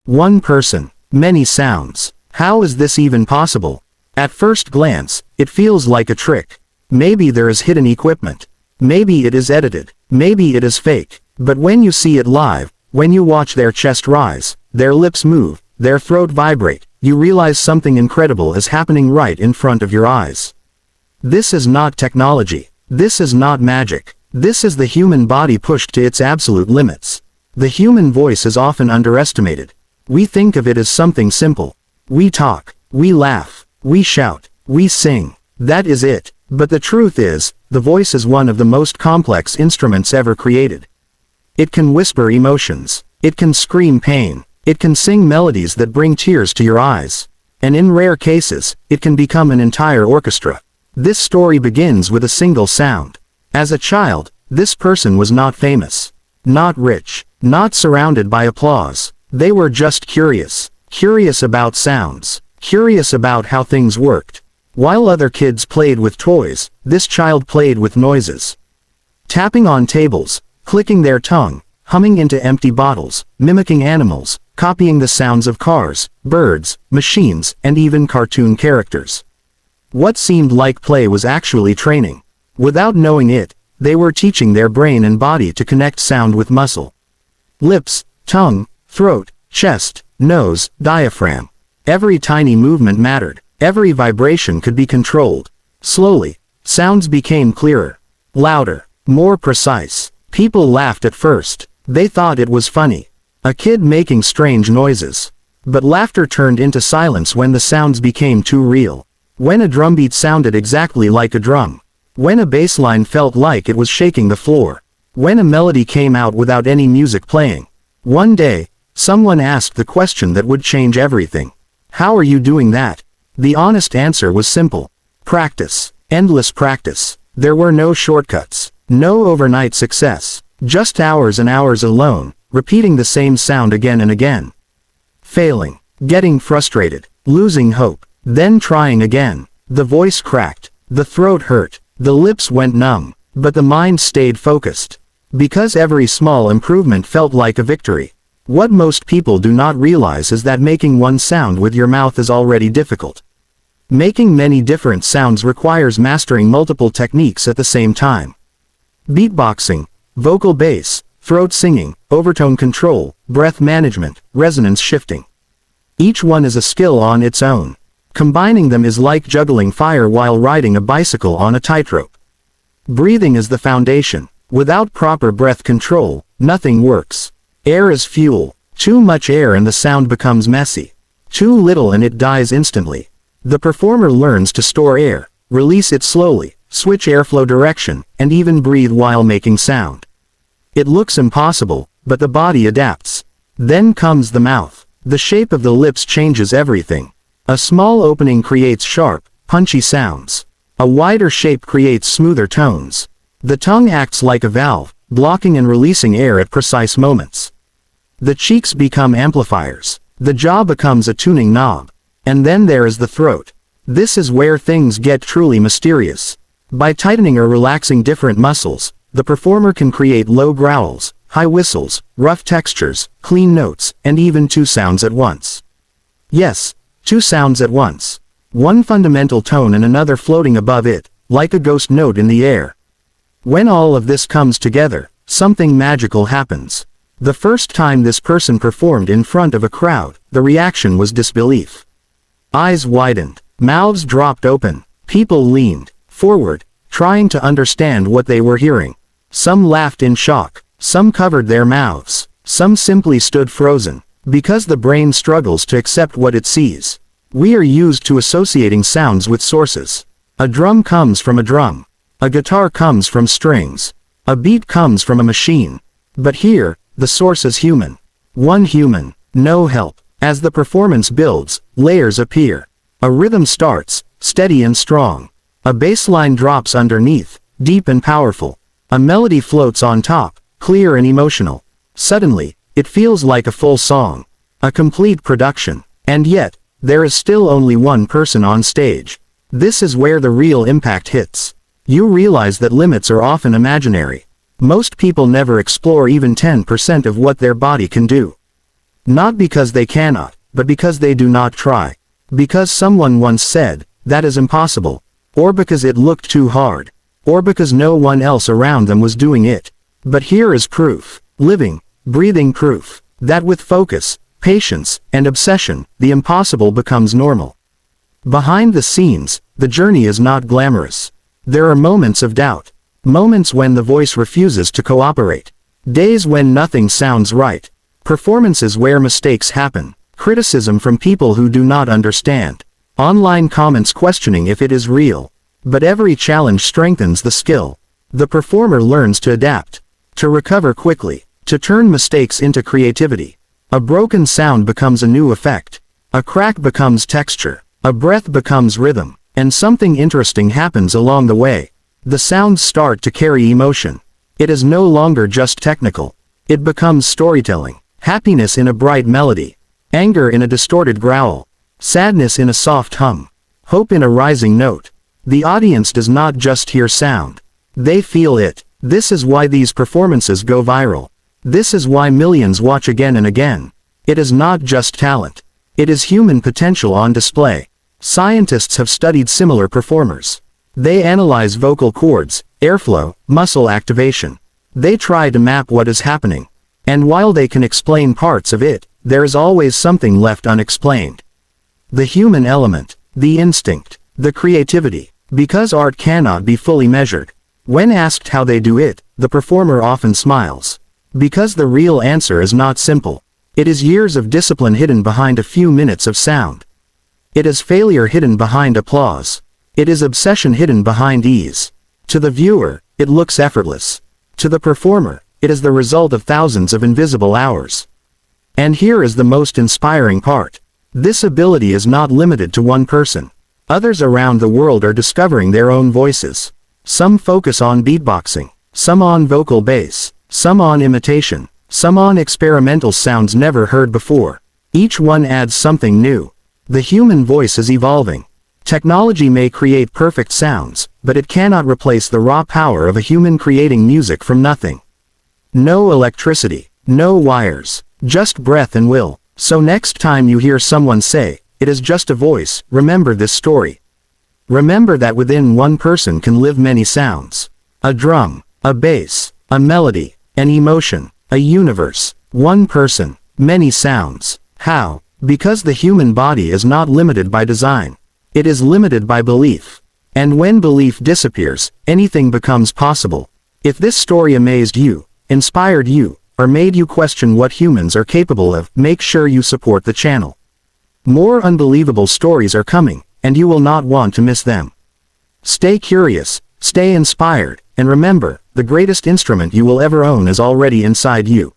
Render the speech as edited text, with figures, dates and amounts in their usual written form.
One person. Many sounds. How is this even possible? At first glance, it feels like a trick. Maybe there is hidden equipment. Maybe it is edited. Maybe it is fake. But when you see it live, when you watch their chest rise, their lips move, their throat vibrate, you realize something incredible is happening right in front of your eyes. This is not technology. This is not magic. This is the human body pushed to its absolute limits. The human voice is often underestimated. We think of it as something simple. We talk, we laugh, we shout, we sing. That is it. But the truth is, the voice is one of the most complex instruments ever created. It can whisper emotions. It can scream pain. It can sing melodies that bring tears to your eyes. And in rare cases, it can become an entire orchestra. This story begins with a single sound. As a child, this person was not famous. Not rich. Not surrounded by applause. They were just curious. Curious about sounds. Curious about how things worked. While other kids played with toys, this child played with noises. Tapping on tables, clicking their tongue, humming into empty bottles, mimicking animals, copying the sounds of cars, birds, machines, and even cartoon characters. What seemed like play was actually training. Without knowing it, they were teaching their brain and body to connect sound with muscle. Lips, tongue, throat, chest, nose, diaphragm. Every tiny movement mattered. Every vibration could be controlled. Slowly, sounds became clearer, louder, more precise. People laughed at first. They thought it was funny. A kid making strange noises. But laughter turned into silence when the sounds became too real. When a drumbeat sounded exactly like a drum. When a bass line felt like it was shaking the floor. When a melody came out without any music playing. One day, someone asked the question that would change everything. How are you doing that? The honest answer was simple. Practice. Endless practice. There were no shortcuts. No overnight success. Just hours and hours alone, repeating the same sound again and again. Failing. Getting frustrated. Losing hope. Then trying again. The voice cracked. The throat hurt. The lips went numb. But the mind stayed focused. Because every small improvement felt like a victory. What most people do not realize is that making one sound with your mouth is already difficult. Making many different sounds requires mastering multiple techniques at the same time. Beatboxing, vocal bass, throat singing, overtone control, breath management, resonance shifting. Each one is a skill on its own. Combining them is like juggling fire while riding a bicycle on a tightrope. Breathing is the foundation. Without proper breath control, nothing works. Air is fuel. Too much air and the sound becomes messy. Too little and it dies instantly. The performer learns to store air, release it slowly, switch airflow direction, and even breathe while making sound. It looks impossible, but the body adapts. Then comes the mouth. The shape of the lips changes everything. A small opening creates sharp, punchy sounds. A wider shape creates smoother tones. The tongue acts like a valve, blocking and releasing air at precise moments. The cheeks become amplifiers. The jaw becomes a tuning knob. And then there is the throat. This is where things get truly mysterious. By tightening or relaxing different muscles, the performer can create low growls, high whistles, rough textures, clean notes, and even two sounds at once. Yes, two sounds at once. One fundamental tone and another floating above it, like a ghost note in the air. When all of this comes together, something magical happens. The first time this person performed in front of a crowd, the reaction was disbelief. Eyes widened, mouths dropped open, people leaned forward, trying to understand what they were hearing. Some laughed in shock, some covered their mouths, some simply stood frozen, because the brain struggles to accept what it sees. We are used to associating sounds with sources. A drum comes from a drum. A guitar comes from strings. A beat comes from a machine. But here, the source is human. One human, no help. As the performance builds, layers appear. A rhythm starts, steady and strong. A bass line drops underneath, deep and powerful. A melody floats on top, clear and emotional. Suddenly, it feels like a full song. A complete production. And yet, there is still only one person on stage. This is where the real impact hits. You realize that limits are often imaginary. Most people never explore even 10% of what their body can do. Not because they cannot, but because they do not try. Because someone once said, that is impossible. Or because it looked too hard. Or because no one else around them was doing it. But here is proof, living, breathing proof, that with focus, patience, and obsession, the impossible becomes normal. Behind the scenes, the journey is not glamorous. There are moments of doubt. Moments when the voice refuses to cooperate. Days when nothing sounds right. Performances where mistakes happen. Criticism from people who do not understand. Online comments questioning if it is real. But every challenge strengthens the skill. The performer learns to adapt. To recover quickly. To turn mistakes into creativity. A broken sound becomes a new effect. A crack becomes texture. A breath becomes rhythm. And something interesting happens along the way. The sounds start to carry emotion. It is no longer just technical. It becomes storytelling. Happiness in a bright melody. Anger in a distorted growl. Sadness in a soft hum. Hope in a rising note. The audience does not just hear sound. They feel it. This is why these performances go viral. This is why millions watch again and again. It is not just talent. It is human potential on display. Scientists have studied similar performers. They analyze vocal cords, airflow, muscle activation. They try to map what is happening. And while they can explain parts of it, there is always something left unexplained. The human element, the instinct, the creativity. Because art cannot be fully measured. When asked how they do it, the performer often smiles. Because the real answer is not simple. It is years of discipline hidden behind a few minutes of sound. It is failure hidden behind applause. It is obsession hidden behind ease. To the viewer, it looks effortless. To the performer, it is the result of thousands of invisible hours. And here is the most inspiring part. This ability is not limited to one person. Others around the world are discovering their own voices. Some focus on beatboxing, some on vocal bass, some on imitation, some on experimental sounds never heard before. Each one adds something new. The human voice is evolving. Technology may create perfect sounds, but it cannot replace the raw power of a human creating music from nothing. No electricity, no wires, just breath and will. So next time you hear someone say, it is just a voice, remember this story. Remember that within one person can live many sounds. A drum, a bass, a melody, an emotion, a universe. One person, many sounds. How? Because the human body is not limited by design. It is limited by belief. And when belief disappears, anything becomes possible. If this story amazed you, inspired you, or made you question what humans are capable of, make sure you support the channel. More unbelievable stories are coming, and you will not want to miss them. Stay curious, stay inspired, and remember, the greatest instrument you will ever own is already inside you.